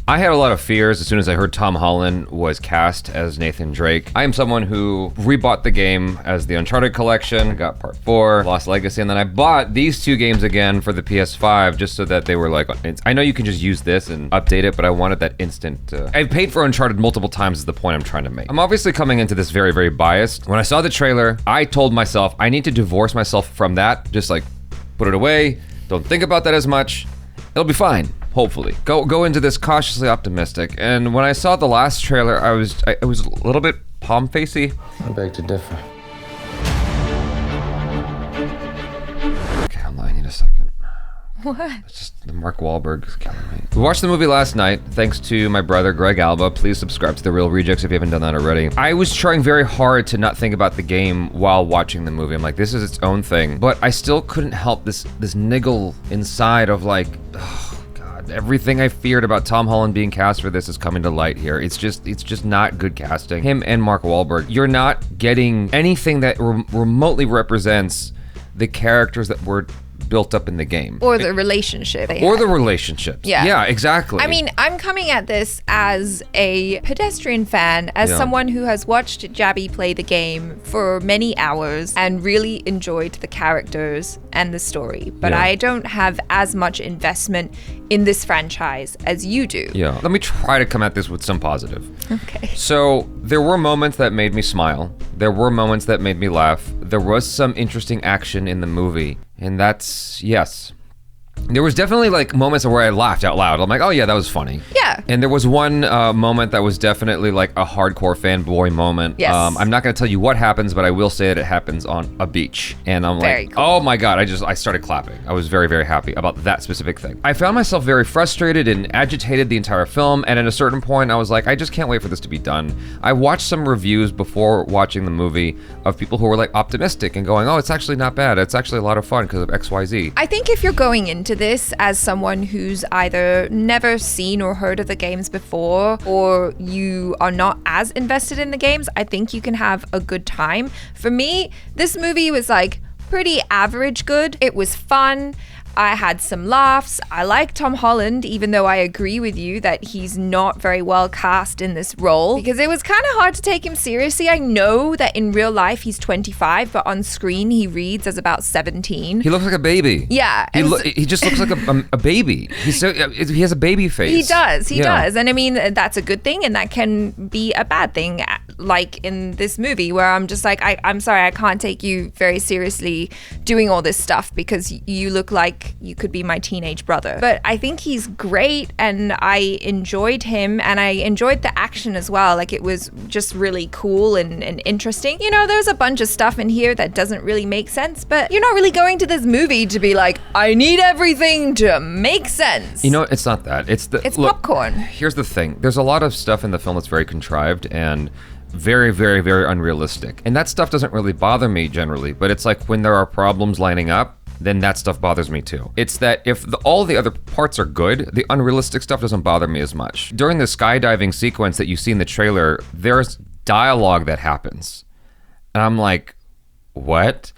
I had a lot of fears as soon as I heard Tom Holland was cast as Nathan Drake. I am someone who rebought the game as the Uncharted collection, got part 4, Lost Legacy, and then I bought these 2 games again for the PS5 just so that they were like, I know you can just use this and update it, but I wanted that instant. I've paid for Uncharted multiple times is the point I'm trying to make. I'm obviously coming into this very, very biased. When I saw the trailer, I told myself I need to divorce myself from that. Just like put it away. Don't think about that as much. It'll be fine. Hopefully. Go into this cautiously optimistic. And when I saw the last trailer, I was a little bit palm-facey. I beg to differ. Okay, hold on, I need a second. What? It's just the Mark Wahlberg is killing me. We watched the movie last night, thanks to my brother, Greg Alba. Please subscribe to The Real Rejects if you haven't done that already. I was trying very hard to not think about the game while watching the movie. I'm like, this is its own thing. But I still couldn't help this niggle inside of like, everything I feared about Tom Holland being cast for this is coming to light here. It's just not good casting. Him and Mark Wahlberg. You're not getting anything that remotely represents the characters that were built up in the game. Or the relationship. Or the relationships. Yeah. Yeah, exactly. I mean, I'm coming at this as a pedestrian fan, as someone who has watched Jaby play the game for many hours and really enjoyed the characters and the story. But I don't have as much investment in this franchise as you do. Yeah. Let me try to come at this with some positive. Okay. So there were moments that made me smile. There were moments that made me laugh. There was some interesting action in the movie. And that's, yes. There was definitely like moments where I laughed out loud. I'm like, oh yeah, that was funny. Yeah. And there was one moment that was definitely like a hardcore fanboy moment. Yes. I'm not gonna tell you what happens, but I will say that it happens on a beach. And I'm Very like, cool. oh my God, I started clapping. I was very, very happy about that specific thing. I found myself very frustrated and agitated the entire film. And at a certain point, I was like, I just can't wait for this to be done. I watched some reviews before watching the movie of people who were like optimistic and going, oh, it's actually not bad. It's actually a lot of fun because of XYZ. I think if you're going into this as someone who's either never seen or heard of the games before, or you are not as invested in the games, I think you can have a good time. For me, this movie was like pretty average good. It was fun. I had some laughs. I like Tom Holland, even though I agree with you that he's not very well cast in this role, because it was kind of hard to take him seriously. I know that in real life he's 25, but on screen he reads as about 17. He looks like a baby. Yeah. He just looks like a baby. He has a baby face. He does. He does. And I mean, that's a good thing, and that can be a bad thing, like in this movie where I'm just like, I'm sorry, I can't take you very seriously doing all this stuff because you look like you could be my teenage brother. But I think he's great, and I enjoyed him, and I enjoyed the action as well. Like, it was just really cool and interesting. You know, there's a bunch of stuff in here that doesn't really make sense, but you're not really going to this movie to be like, I need everything to make sense. You know, it's not that. It's popcorn. Here's the thing. There's a lot of stuff in the film that's very contrived and very, very, very unrealistic. And that stuff doesn't really bother me generally, but it's like when there are problems lining up, then that stuff bothers me too. It's that if all the other parts are good, the unrealistic stuff doesn't bother me as much. During the skydiving sequence that you see in the trailer, there's dialogue that happens. And I'm like, what?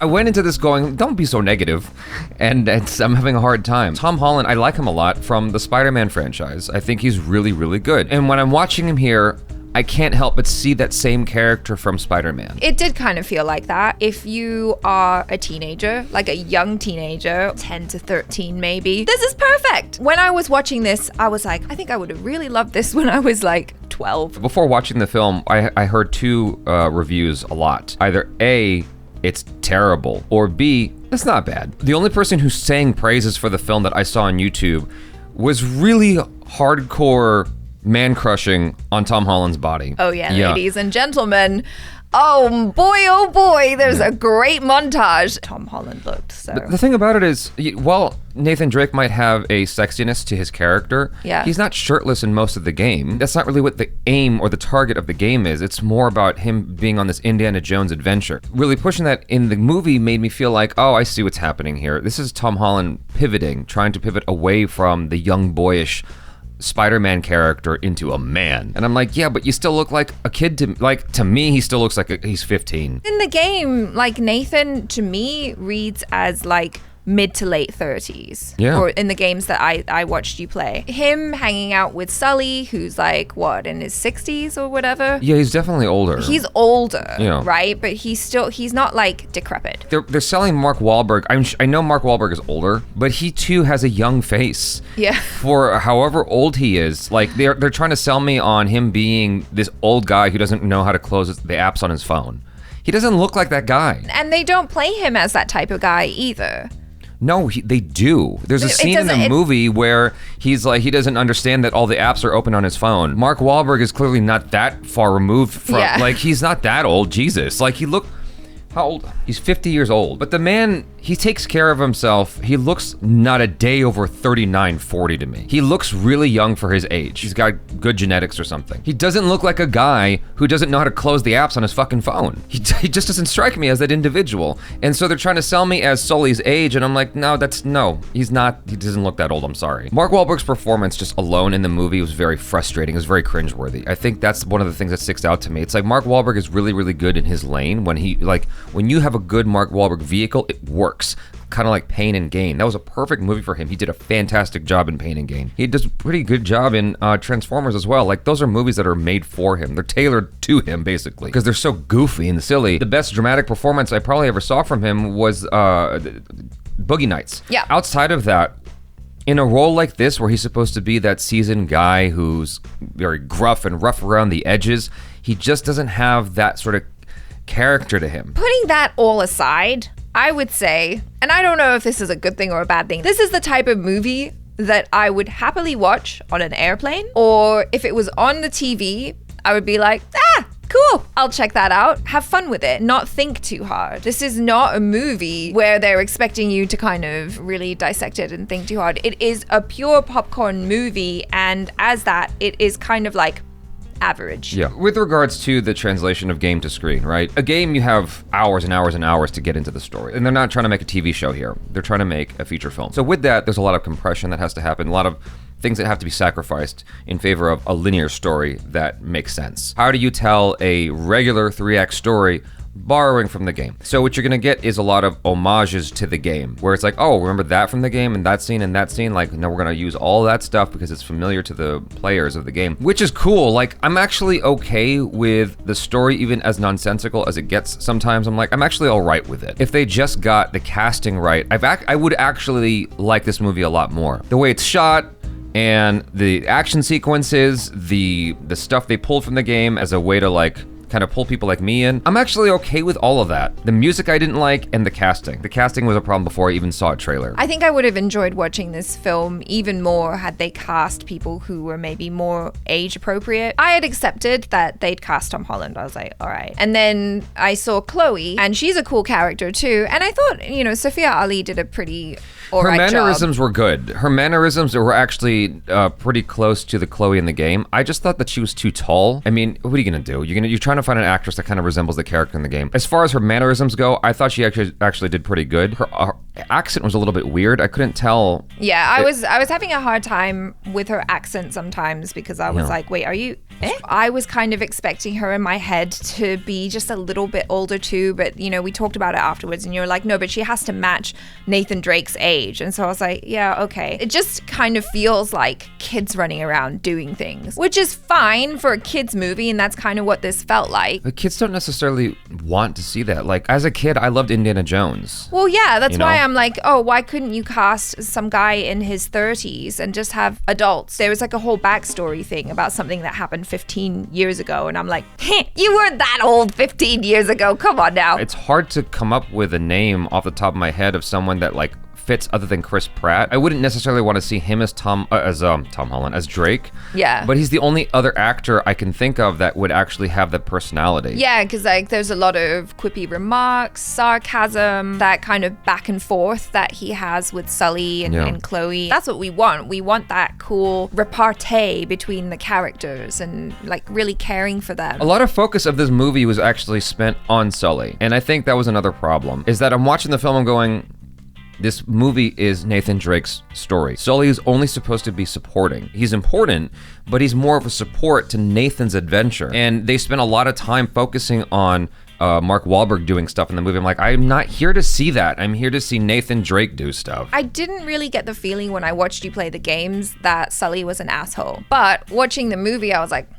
I went into this going, don't be so negative, and I'm having a hard time. Tom Holland, I like him a lot from the Spider-Man franchise. I think he's really, really good. And when I'm watching him here, I can't help but see that same character from Spider-Man. It did kind of feel like that. If you are a teenager, like a young teenager, 10 to 13 maybe, this is perfect. When I was watching this, I was like, I think I would have really loved this when I was like 12. Before watching the film, I heard 2 reviews a lot. Either A, it's terrible, or B, it's not bad. The only person who sang praises for the film that I saw on YouTube was really hardcore man-crushing on Tom Holland's body. Oh yeah, ladies and gentlemen. Oh boy, there's a great montage. Tom Holland looked so. The thing about it is, while Nathan Drake might have a sexiness to his character, he's not shirtless in most of the game. That's not really what the aim or the target of the game is. It's more about him being on this Indiana Jones adventure. Really pushing that in the movie made me feel like, oh, I see what's happening here. This is Tom Holland pivoting, trying to pivot away from the young boyish Spider-Man character into a man. And I'm like, yeah, but you still look like a kid to me, he still looks like he's 15. In the game, like, Nathan, to me, reads as like mid to late 30s. Yeah. Or in the games that I watched you play. Him hanging out with Sully, who's like, what, in his 60s or whatever? Yeah, he's definitely older. He's older, Yeah. right? But he's not like decrepit. They're selling Mark Wahlberg. I know Mark Wahlberg is older, but he too has a young face. Yeah. For however old he is, like they're trying to sell me on him being this old guy who doesn't know how to close the apps on his phone. He doesn't look like that guy. And they don't play him as that type of guy either. No, they do. There's a scene in the movie where he's like, he doesn't understand that all the apps are open on his phone. Mark Wahlberg is clearly not that far removed from, like, he's not that old. Jesus. Like, how old? He's 50 years old. But the man, he takes care of himself. He looks not a day over 39, 40 to me. He looks really young for his age. He's got good genetics or something. He doesn't look like a guy who doesn't know how to close the apps on his fucking phone. He just doesn't strike me as that individual. And so they're trying to sell me as Sully's age, and I'm like, no, he's not. He doesn't look that old, I'm sorry. Mark Wahlberg's performance just alone in the movie was very frustrating. It was very cringeworthy. I think that's one of the things that sticks out to me. It's like Mark Wahlberg is really, really good in his lane when you have a good Mark Wahlberg vehicle, it works. Kind of like Pain and Gain. That was a perfect movie for him. He did a fantastic job in Pain and Gain. He does a pretty good job in Transformers as well. Like, those are movies that are made for him. They're tailored to him, basically, because they're so goofy and silly. The best dramatic performance I probably ever saw from him was Boogie Nights. Yeah. Outside of that, in a role like this, where he's supposed to be that seasoned guy who's very gruff and rough around the edges, he just doesn't have that sort of character to him. Putting that all aside, I would say, and I don't know if this is a good thing or a bad thing, this is the type of movie that I would happily watch on an airplane, or if it was on the TV, I would be like, cool, I'll check that out. Have fun with it. Not think too hard. This is not a movie where they're expecting you to kind of really dissect it and think too hard. It is a pure popcorn movie, and as that, it is kind of like average. Yeah. With regards to the translation of game to screen, right? A game, you have hours and hours and hours to get into the story. And they're not trying to make a TV show here. They're trying to make a feature film. So with that, there's a lot of compression that has to happen, a lot of things that have to be sacrificed in favor of a linear story that makes sense. How do you tell a regular 3-act story borrowing from the game? So what you're gonna get is a lot of homages to the game, where it's like, oh, remember that from the game and that scene and that scene? Like, no, we're gonna use all that stuff because it's familiar to the players of the game, which is cool. Like, I'm actually okay with the story, even as nonsensical as it gets sometimes. I'm actually all right with it. If they just got the casting right, I would actually like this movie a lot more. The way it's shot, and the action sequences, the stuff they pulled from the game as a way to, like, kind of pull people like me in. I'm actually okay with all of that. The music I didn't like, and the casting. The casting was a problem before I even saw a trailer. I think I would have enjoyed watching this film even more had they cast people who were maybe more age appropriate. I had accepted that they'd cast Tom Holland. I was like, all right. And then I saw Koay, and she's a cool character too. And I thought, Sophia Ali did a pretty Her mannerisms were good. Her mannerisms were actually pretty close to the Koay in the game. I just thought that she was too tall. I mean, what are you gonna do? You're trying to find an actress that kind of resembles the character in the game. As far as her mannerisms go, I thought she actually did pretty good. Her accent was a little bit weird. I couldn't tell. Yeah, I was having a hard time with her accent sometimes because I was like, wait, are you? I was kind of expecting her in my head to be just a little bit older too, but we talked about it afterwards, and you're like, no, but she has to match Nathan Drake's age. And so I was like, yeah, okay. It just kind of feels like kids running around doing things, which is fine for a kids movie, and that's kind of what this felt like. The kids don't necessarily want to see that. Like, as a kid, I loved Indiana Jones. Well, yeah, that's why I'm like, oh, why couldn't you cast some guy in his 30s and just have adults? There was like a whole backstory thing about something that happened 15 years ago, and I'm like, you weren't that old 15 years ago. Come on now. It's hard to come up with a name off the top of my head of someone that, like, fits other than Chris Pratt. I wouldn't necessarily want to see him as Tom Holland, as Drake. Yeah. But he's the only other actor I can think of that would actually have that personality. Yeah, because like there's a lot of quippy remarks, sarcasm, that kind of back and forth that he has with Sully and Koay. That's what we want. We want that cool repartee between the characters and like really caring for them. A lot of focus of this movie was actually spent on Sully. And I think that was another problem, is that I'm watching the film and going, this movie is Nathan Drake's story. Sully is only supposed to be supporting. He's important, but he's more of a support to Nathan's adventure. And they spent a lot of time focusing on Mark Wahlberg doing stuff in the movie. I'm like, I'm not here to see that. I'm here to see Nathan Drake do stuff. I didn't really get the feeling when I watched you play the games that Sully was an asshole. But watching the movie, I was like,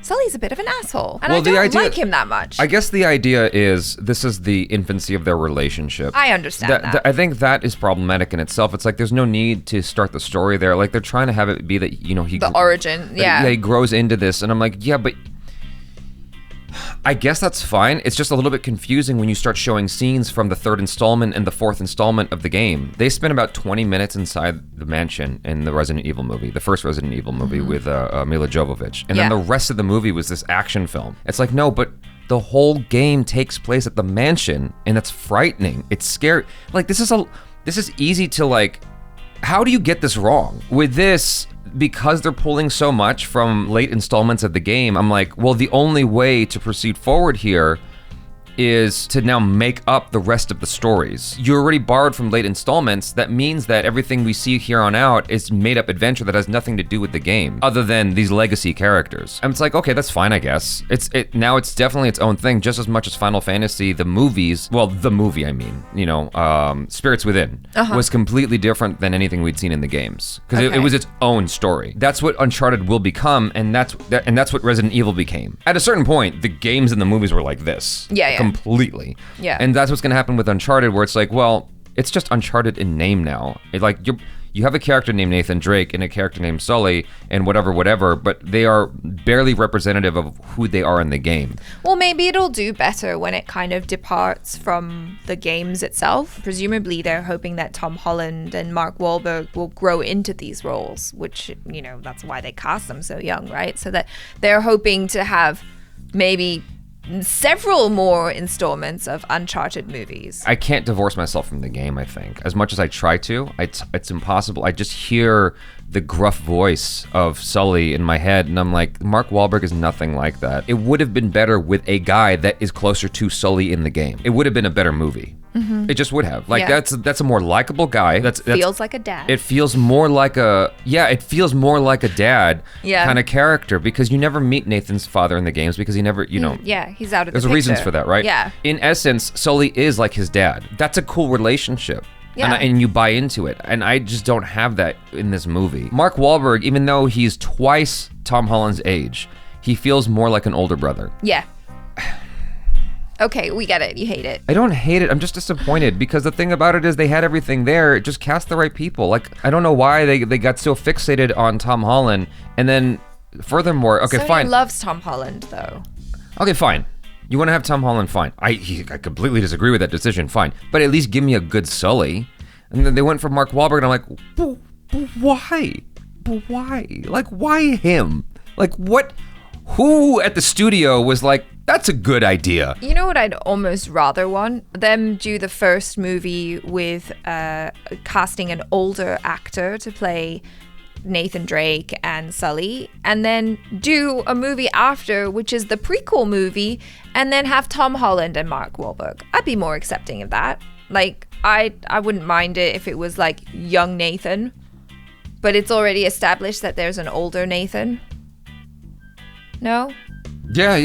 Sully's a bit of an asshole. And I don't like him that much. I guess the idea is this is the infancy of their relationship. I understand that. I think that is problematic in itself. It's like there's no need to start the story there. Like they're trying to have it be that, you know, the origin, yeah. He grows into this. And I'm like, yeah, but I guess that's fine. It's just a little bit confusing when you start showing scenes from the third installment and the fourth installment of the game. They spent about 20 minutes inside the mansion in the Resident Evil movie, the first Resident Evil movie with Mila Jovovich. And then the rest of the movie was this action film. It's like, no, but the whole game takes place at the mansion, and that's frightening. It's scary. Like, this is easy to, like, how do you get this wrong? With this, because they're pulling so much from late installments of the game, I'm like, well, the only way to proceed forward here is to now make up the rest of the stories. You already borrowed from late installments. That means that everything we see here on out is made up adventure that has nothing to do with the game, other than these legacy characters. And it's like, okay, that's fine, I guess. Now it's definitely its own thing, just as much as Final Fantasy, the movies, well, the movie, I mean, you know, Spirits Within was completely different than anything we'd seen in the games, because it was its own story. That's what Uncharted will become, and that's what Resident Evil became. At a certain point, the games and the movies were like this. Yeah. Completely. Yeah. And that's what's going to happen with Uncharted, where it's like, well, it's just Uncharted in name now. You have a character named Nathan Drake and a character named Sully and whatever, but they are barely representative of who they are in the game. Well, maybe it'll do better when it kind of departs from the games itself. Presumably, they're hoping that Tom Holland and Mark Wahlberg will grow into these roles, which, you know, that's why they cast them so young, right? So that they're hoping to have maybe several more installments of Uncharted movies. I can't divorce myself from the game, I think. As much as I try to, it's impossible. I just hear the gruff voice of Sully in my head, and I'm like, Mark Wahlberg is nothing like that. It would have been better with a guy that is closer to Sully in the game. It would have been a better movie. It just would have. Like, that's a more likable guy. That's feels like a dad. It feels more like a dad kind of character, because you never meet Nathan's father in the games, because he never, you know. Yeah, he's out of the picture. There's reasons for that, right? Yeah. In essence, Sully is like his dad. That's a cool relationship. Yeah. And you buy into it. And I just don't have that in this movie. Mark Wahlberg, even though he's twice Tom Holland's age, he feels more like an older brother. Yeah. Okay, we get it. You hate it. I don't hate it. I'm just disappointed, because the thing about it is they had everything there. Just cast the right people. Like, I don't know why they got so fixated on Tom Holland. And then furthermore, okay, Sony fine. loves Tom Holland, though. Okay, fine. You want to have Tom Holland, fine. I completely disagree with that decision, fine. But at least give me a good Sully. And then they went for Mark Wahlberg, and I'm like, but why? But why? Like, why him? Like, what? Who at the studio was like, that's a good idea? You know what I'd almost rather want? Them do the first movie with casting an older actor to play Nathan Drake and Sully, and then do a movie after, which is the prequel movie, and then have Tom Holland and Mark Wahlberg. I'd be more accepting of that. Like, I wouldn't mind it if it was like young Nathan, but it's already established that there's an older Nathan. No? Yeah.